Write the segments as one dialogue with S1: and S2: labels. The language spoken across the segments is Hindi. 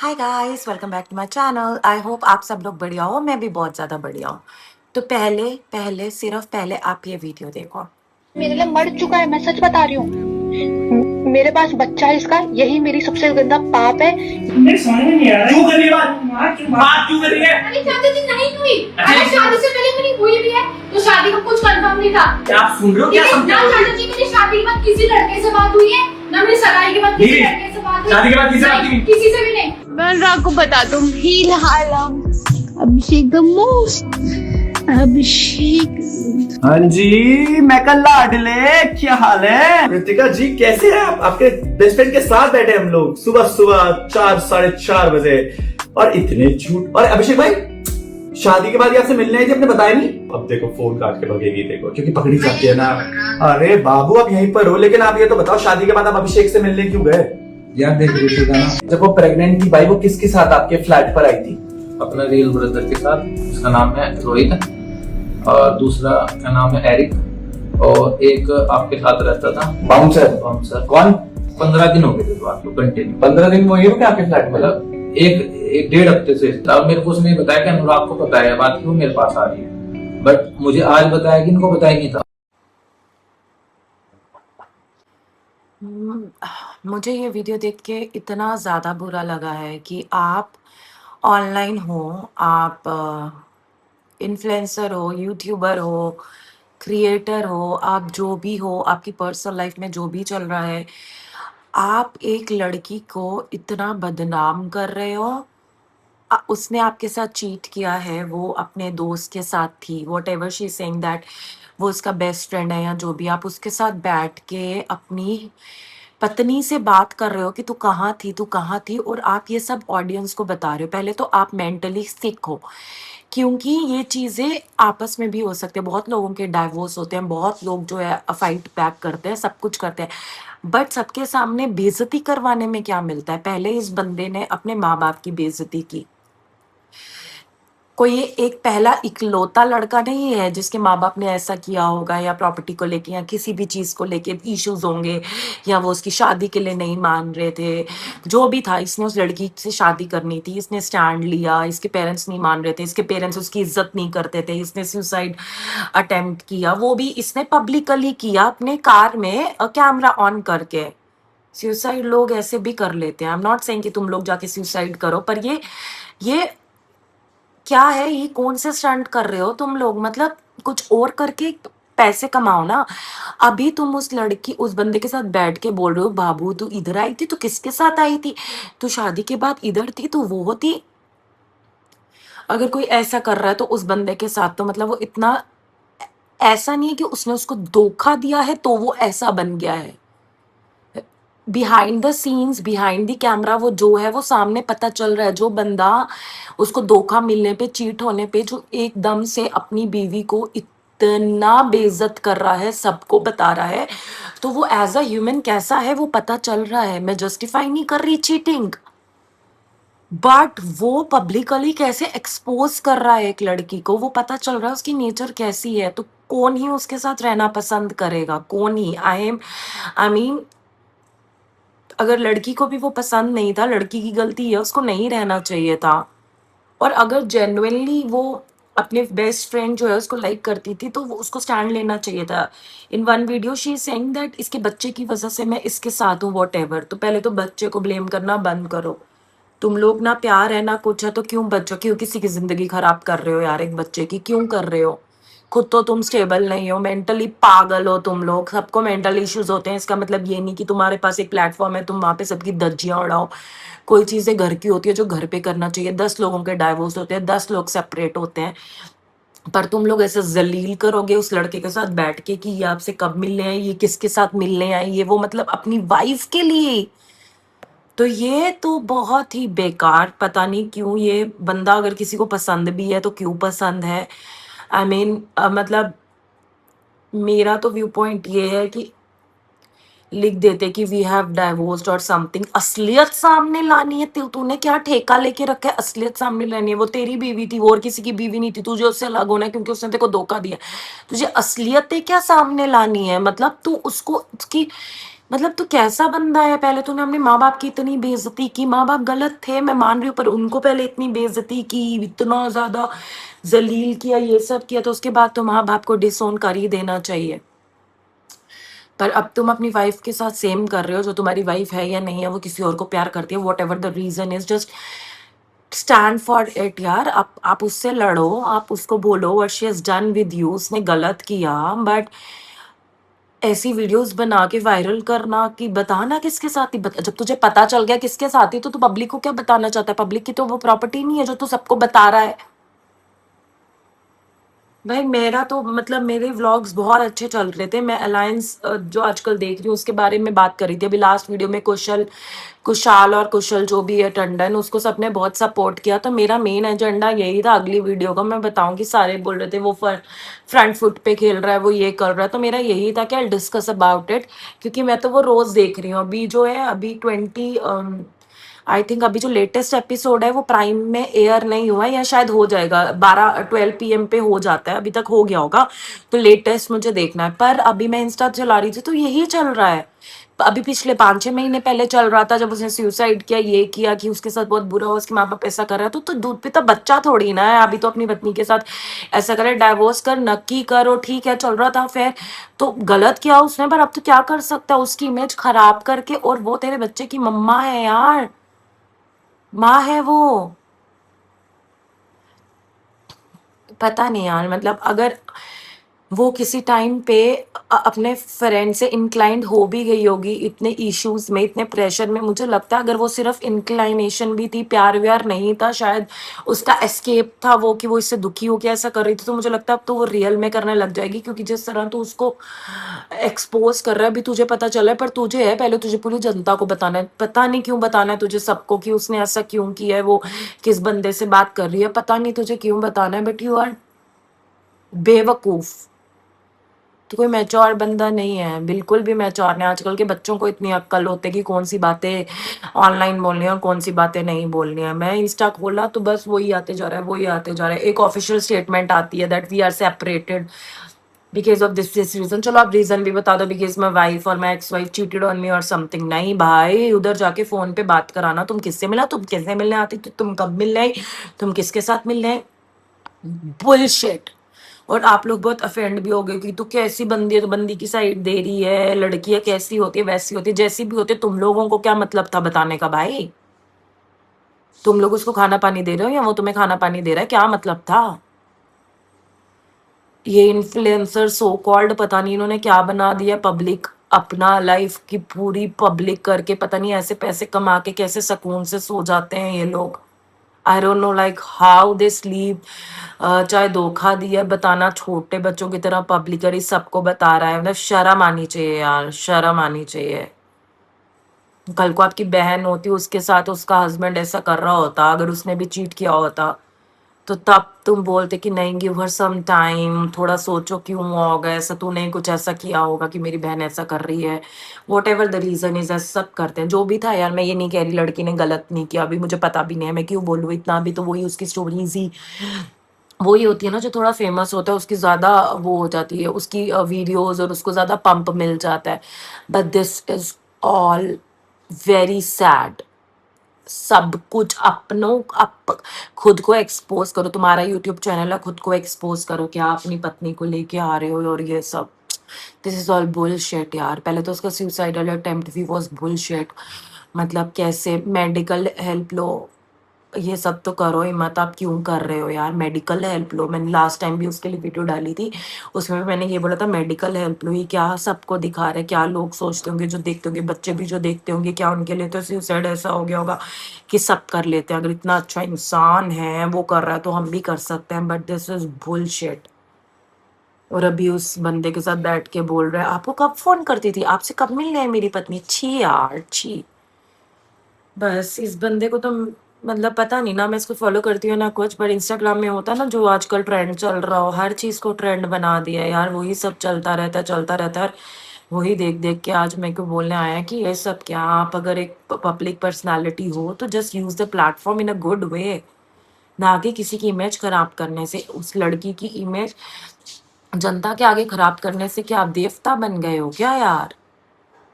S1: Hi guys, welcome back to my channel. I hope आप सब लोग बढ़िया हो। मैं भी बहुत ज़्यादा बढ़िया हूँ। तो पहले पहले सिर्फ पहले आप ये वीडियो देखो।
S2: मेरे लिए मर चुका है, मैं सच बता रही हूँ। मेरे पास बच्चा है इसका, यही मेरी सबसे गंदा पाप है।
S3: मुझे समझ में नहीं आ रहा क्यों कर रही है बात क्यों कर रही है?
S4: अरे शादी दिन नहीं हुई। अरे शादी से पहले मेरी हुई भी है तो शादी का कुछ कंफर्म नहीं था।
S3: क्या आप सुन रहे हो? क्या समझ
S4: ना चाचा जी, मेरी शादी के बाद किसी लड़के से बात हुई है, ना मेरी सगाई के बाद किसी लड़के से बात हुई।
S3: शादी के बाद किसी से बात हुई?
S4: किसी से भी नहीं।
S2: मैं अनुराग को बता दूं, हील हालम अभिषेक द मोस्ट अभिषेक।
S5: हाँ जी, मैं कल लाडले, क्या हाल है?
S6: कृतिका जी कैसे हैं आप? आपके बेस्ट फ्रेंड के साथ बैठे हम लोग सुबह सुबह 4 साढ़े 4 बजे और इतने झूठ। और अभिषेक भाई शादी के बाद ही आपसे मिलने आई थी, आपने बताया नहीं। अब देखो फोन काट के भगेगी, देखो क्योंकि पकड़ी जाती है ना। अरे बाबू अब यहीं पर हो, लेकिन आप ये तो बताओ शादी के बाद आप अभिषेक से मिलने क्यों गए?
S5: यार देख कृतिका ना, जब वो प्रेग्नेंट थी भाई, वो किसके साथ आपके फ्लैट पर आई थी?
S7: अपना रियल ब्रदर के साथ, उसका नाम है रोहित और दूसरा का नाम है एरिक और एक आपके साथ रहता था
S5: बाउंसर।
S7: बाउंसर।
S5: कौन?
S7: 15 दिन हो गए थे बात को कंटिन्यू।
S5: 15 दिन वो ये क्या आपके फ्लैट में?
S7: मतलब एक 1.5 हफ्ते से। अब मेरे को उसने बताया कि अनुराग को पता है बात, क्यों मेरे पास आ रही है, बट मुझे आज बताया कि इनको बताया नहीं था।
S1: मुझे ये वीडियो देख के इतना ज़्यादा बुरा लगा है कि आप ऑनलाइन हो, आप इन्फ्लुएंसर हो, यूट्यूबर हो, क्रिएटर हो, आप जो भी हो, आपकी पर्सनल लाइफ में जो भी चल रहा है, आप एक लड़की को इतना बदनाम कर रहे हो। उसने आपके साथ चीट किया है, वो अपने दोस्त के साथ थी, whatever she is saying that वो उसका बेस्ट फ्रेंड है या जो भी, आप उसके साथ बैठ के अपनी पत्नी से बात कर रहे हो कि तू कहाँ थी, और आप ये सब ऑडियंस को बता रहे हो। पहले तो आप मेंटली सिक हो, क्योंकि ये चीज़ें आपस में भी हो सकती है। बहुत लोगों के डाइवोर्स होते हैं, बहुत लोग जो है फाइट बैक करते हैं, सब कुछ करते हैं, बट सबके सामने बेइज्जती करवाने में क्या मिलता है? पहले इस बंदे ने अपने माँ बाप की बेइज्जती की। कोई ये एक पहला इकलौता लड़का नहीं है जिसके माँ बाप ने ऐसा किया होगा, या प्रॉपर्टी को लेके या किसी भी चीज़ को लेके इश्यूज होंगे, या वो उसकी शादी के लिए नहीं मान रहे थे। जो भी था, इसने उस लड़की से शादी करनी थी, इसने स्टैंड लिया, इसके पेरेंट्स नहीं मान रहे थे, इसके पेरेंट्स उसकी इज्जत नहीं करते थे, इसने सुसाइड अटेम्प्ट किया, वो भी इसने पब्लिकली किया अपने कार में कैमरा ऑन करके। सुसाइड लोग ऐसे भी कर लेते हैं। आई एम नॉट सेइंग कि तुम लोग जाके सुसाइड करो, पर ये क्या है? ये कौन से स्टंट कर रहे हो तुम लोग? मतलब कुछ और करके पैसे कमाओ ना। अभी तुम उस लड़की, उस बंदे के साथ बैठ के बोल रहे हो बाबू तू इधर आई थी, तो किसके साथ आई थी? तू शादी के बाद इधर थी तो वो थी। अगर कोई ऐसा कर रहा है तो उस बंदे के साथ, तो मतलब वो इतना, ऐसा नहीं है कि उसने उसको धोखा दिया है तो वो ऐसा बन गया है। Behind the scenes, behind the camera, वो जो है वो सामने पता चल रहा है। जो बंदा उसको धोखा मिलने पे, चीट होने पे, जो एकदम से अपनी बीवी को इतना बेइज्जत कर रहा है, सबको बता रहा है, तो वो एज अ ह्यूमन कैसा है वो पता चल रहा है। मैं जस्टिफाई नहीं कर रही चीटिंग, बट वो पब्लिकली कैसे एक्सपोज कर रहा है एक लड़की को, वो पता चल रहा है उसकी नेचर कैसी है। तो कौन ही उसके साथ रहना पसंद करेगा? कौन ही? आई मीन अगर लड़की को भी वो पसंद नहीं था, लड़की की गलती है, उसको नहीं रहना चाहिए था। और अगर जेन्युइनली वो अपने बेस्ट फ्रेंड जो है उसको लाइक करती थी, तो वो उसको स्टैंड लेना चाहिए था। In one video she is saying that इसके बच्चे की वजह से मैं इसके साथ हूँ, वॉट। तो पहले तो बच्चे को ब्लेम करना बंद करो। तुम लोग ना प्यार है ना कुछ है, तो क्यों बच्चों, क्यों किसी की जिंदगी खराब कर रहे हो यार? एक बच्चे की क्यों कर रहे हो? खुद तो तुम स्टेबल नहीं हो, मेंटली पागल हो तुम लोग। सबको मेंटल इश्यूज होते हैं, इसका मतलब ये नहीं कि तुम्हारे पास एक प्लेटफॉर्म है तुम वहां पे सबकी धज्जियां उड़ाओ। कोई चीजें घर की होती है जो घर पे करना चाहिए। 10 लोगों के डाइवोर्स होते हैं, 10 लोग सेपरेट होते हैं, पर तुम लोग ऐसे जलील करोगे उस लड़के के साथ बैठ के कि ये आपसे कब मिलने आए, ये किसके साथ मिलने आए, ये वो, मतलब अपनी वाइफ के लिए। तो ये तो बहुत ही बेकार। पता नहीं क्यों ये बंदा, अगर किसी को पसंद भी है तो क्यों पसंद है? आई मीन मतलब मेरा तो व्यू पॉइंट ये है कि लिख देते कि वी हैव डाइवोर्स्ड और समथिंग। असलियत सामने लानी है, तूने क्या ठेका लेके रखा है? असलियत सामने लानी है। वो तेरी बीवी थी, वो और किसी की बीवी नहीं थी। तुझे उससे अलग होना है क्योंकि उसने तेरे को धोखा दिया। तुझे असलियतें क्या सामने लानी है? मतलब तू उसको, उसकी मतलब तू कैसा बंदा है? पहले तूने अपने माँ बाप की इतनी बेइज्जती की, माँ बाप गलत थे मैं मान रही हूँ, पर उनको पहले इतनी बेइज्जती की, इतना ज्यादा जलील किया, ये सब किया, तो उसके बाद तो माँ बाप को डिसोन कर ही देना चाहिए। पर अब तुम अपनी वाइफ के साथ सेम कर रहे हो, जो तुम्हारी वाइफ है या नहीं है, वो किसी और को प्यार करती है, whatever the reason is, just stand for it यार। आप उससे लड़ो, आप उसको बोलो what she has done with you, उसने गलत किया, बट ऐसी वीडियोस बना के वायरल करना कि बताना किसके साथ ही जब तुझे पता चल गया किसके साथ ही, तो तू पब्लिक को क्या बताना चाहता है? पब्लिक की तो वो प्रॉपर्टी नहीं है जो तू सबको बता रहा है। भाई मेरा तो मतलब मेरे व्लॉग्स बहुत अच्छे चल रहे थे, मैं अलायंस जो आजकल देख रही हूँ उसके बारे में बात कर रही थी। अभी लास्ट वीडियो में कुशाल और कुशल जो भी है टंडन, उसको सबने बहुत सपोर्ट किया, तो मेरा मेन एजेंडा यही था अगली वीडियो का मैं बताऊंगी। सारे बोल रहे थे वो फ्रंट फुट पे खेल रहा है, वो ये कर रहा है, तो मेरा यही था कि आई डिस्कस अबाउट इट, क्योंकि मैं तो वो रोज देख रही हूँ। अभी जो है अभी 20 आई थिंक अभी जो लेटेस्ट एपिसोड है वो प्राइम में एयर नहीं हुआ है, या शायद हो जाएगा 12 PM पे हो जाता है, अभी तक हो गया होगा, तो लेटेस्ट मुझे देखना है। पर अभी मैं इंस्टा चला रही थी तो यही चल रहा है। अभी पिछले 5-6 महीने पहले चल रहा था जब उसने सुसाइड किया, ये किया कि उसके साथ बहुत बुरा हुआ, उसके माँ बाप ऐसा कर रहा है, तो दूध पिता बच्चा थोड़ी ना है। अभी तो अपनी पत्नी के साथ ऐसा करे, डाइवोर्स कर, नक्की करो, ठीक है चल रहा था फिर तो गलत किया उसने, पर अब तो क्या कर सकता है उसकी इमेज खराब करके, और वो तेरे बच्चे की मम्मा है यार, माँ है वो। पता नहीं यार, मतलब अगर वो किसी टाइम पे अपने फ्रेंड से इंक्लाइंड हो भी गई होगी इतने इश्यूज में, इतने प्रेशर में, मुझे लगता है अगर वो सिर्फ इंक्लाइनेशन भी थी, प्यार व्यार नहीं था, शायद उसका एस्केप था वो कि वो इससे दुखी हो के ऐसा कर रही थी, तो मुझे लगता है अब तो वो रियल में करने लग जाएगी, क्योंकि जिस तरह तू उसको एक्सपोज कर रहा है, अभी तुझे पता चला है, पर तुझे है पहले तुझे पूरी जनता को बताना है। पता नहीं क्यों बताना है तुझे सबको कि उसने ऐसा क्यों किया है, वो किस बंदे से बात कर रही है, पता नहीं तुझे क्यों बताना है, बट यू आर बेवकूफ। तो कोई मैच्योर बंदा नहीं है, बिल्कुल भी मैच्योर नहीं। आजकल के बच्चों को इतनी अक्ल होती है कि कौन सी बातें ऑनलाइन बोलनी है और कौन सी बातें नहीं बोलनी है। मैं इंस्टा खोला तो बस वही आते जा रहा है, वही आते जा रहा है। एक ऑफिशियल स्टेटमेंट आती है that we are separated because of this reason. चलो आप रीजन भी बता दो, बिकॉज माई वाइफ और my ex wife cheated on me और समथिंग। नहीं भाई, उधर जाके फोन पे बात कराना, तुम किससे मिला, तुम कैसे मिलने आती थी, तुम कब मिल रहे, तुम किसके साथ मिल रहे, बुलशिट। और आप लोग बहुत अफेंड भी हो गए कि तू कैसी बंदी है, तो बंदी की साइड दे रही है, लड़कियां कैसी होती है वैसी होती है, जैसी भी होती है। तुम लोगों को क्या मतलब था बताने का भाई? तुम लोग उसको खाना पानी दे रहे हो या वो तुम्हें खाना पानी दे रहा है? क्या मतलब था? ये इन्फ्लुएंसर सो कॉल्ड पता नहीं इन्होंने क्या बना दिया, पब्लिक अपना लाइफ की पूरी पब्लिक करके पता नहीं ऐसे पैसे कमा के कैसे सुकून से सो जाते हैं ये लोग। I don't know like how they sleep. चाहे धोखा दिया बताना, छोटे बच्चों की तरह पब्लिकली सबको बता रहा है, मतलब शर्म आनी चाहिए यार, शर्म आनी चाहिए। कल को आपकी बहन होती, उसके साथ उसका हस्बैंड ऐसा कर रहा होता, अगर उसने भी चीट किया होता, तो तब तुम बोलते कि नहीं गिव हर सम टाइम, थोड़ा सोचो क्यों हुआ होगा ऐसा, तूने कुछ ऐसा किया होगा कि मेरी बहन ऐसा कर रही है, whatever the reason is, ऐसा सब करते हैं। जो भी था यार, मैं ये नहीं कह रही लड़की ने गलत नहीं किया, अभी मुझे पता भी नहीं है, मैं क्यों बोलूँ इतना, अभी तो वही उसकी स्टोरीज ही वही होती है ना, जो थोड़ा फेमस होता है उसकी ज्यादा वो हो जाती है, उसकी वीडियोस, और उसको ज्यादा पंप मिल जाता है। But this is all very sad. सब कुछ अपनों खुद को एक्सपोज करो, तुम्हारा यूट्यूब चैनल है, खुद को एक्सपोज करो, क्या अपनी पत्नी को लेके आ रहे हो, और ये सब दिस इज ऑल बुलशिट यार। पहले तो उसका सुसाइडल अटेम्प्ट भी वाज बुलशिट, मतलब कैसे मेडिकल हेल्प लो, ये सब तो करो ही मत, आप क्यों कर रहे हो यार, मेडिकल हेल्प लो। मैंने लास्ट टाइम भी उसके लिए वीडियो डाली थी, उसमें भी मैंने ये बोला था मेडिकल हेल्प लो। ये क्या सबको दिखा रहे, क्या लोग सोचते होंगे जो देखते होंगे, बच्चे भी जो देखते होंगे, क्या उनके लिए तो सुसाइड ऐसा हो गया होगा कि सब कर लेते हैं। अगर इतना अच्छा इंसान है वो कर रहा है तो हम भी कर सकते हैं, बट दिस इज बुलशिट। और अभी उस बंदे के साथ बैठ के बोल रहा है आपको कब फोन करती थी, आपसे कब मिलने है मेरी पत्नी। छी यार छी। बस इस बंदे को तो मतलब पता नहीं ना, मैं इसको फॉलो करती हूँ ना कुछ, पर इंस्टाग्राम में होता है ना जो आजकल ट्रेंड चल रहा हो, हर चीज को ट्रेंड बना दिया है यार, वही सब चलता रहता है, चलता रहता है। वही देख देख के आज मेरे को बोलने आया है कि ये सब क्या, आप अगर एक पब्लिक पर्सनालिटी हो तो just use the platform in a good way, ना कि किसी की इमेज खराब करने से। उस लड़की की इमेज जनता के आगे खराब करने से क्या आप देवता बन गए हो क्या यार?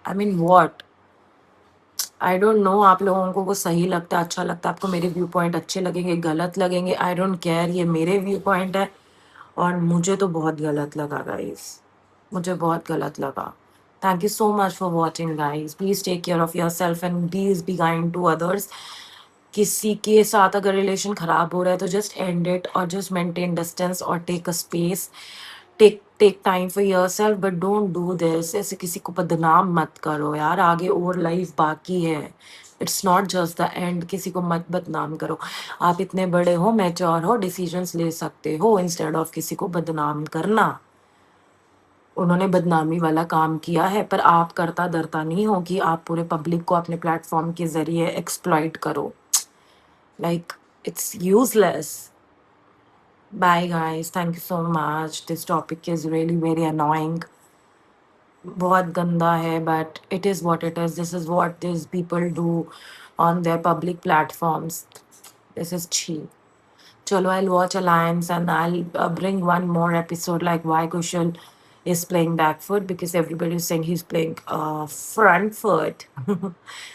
S1: I mean what, I don't know आप लोगों को वो सही लगता है, अच्छा लगता है, आपको मेरे व्यू पॉइंट अच्छे लगेंगे, गलत लगेंगे, आई डोंट केयर, ये मेरे व्यू पॉइंट है और मुझे तो बहुत गलत लगा गाइस, मुझे बहुत गलत लगा। Thank you so much for watching guys, please take care of yourself and please be kind to others. किसी के साथ अगर रिलेशन खराब हो रहा है तो जस्ट एंड इट और जस्ट मेंटेन डिस्टेंस और take a space, take time for yourself, but don't do this. ऐसे किसी को बदनाम मत करो यार, आगे और लाइफ बाकी है, it's not just the end, किसी को मत बदनाम करो। आप इतने बड़े हो, मैच्योर हो, डिसीजंस ले सकते हो इंस्टेड ऑफ किसी को बदनाम करना। उन्होंने बदनामी वाला काम किया है, पर आप करता डरता नहीं हो कि आप पूरे पब्लिक को अपने प्लेटफॉर्म के जरिए एक्सप्लॉइट करो। Like, it's useless. Bye guys, thank you so much. This topic is really very annoying. बहुत गंदा है, but it is what it is. This is what these people do on their public platforms. This is cheap. Chalo, I'll watch Alliance and I'll bring one more episode like why Kushal is playing back foot, because everybody is saying he's playing front foot.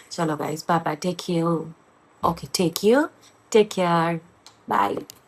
S1: Chalo guys, bye bye. Take care. Okay, take care. Take care. Bye.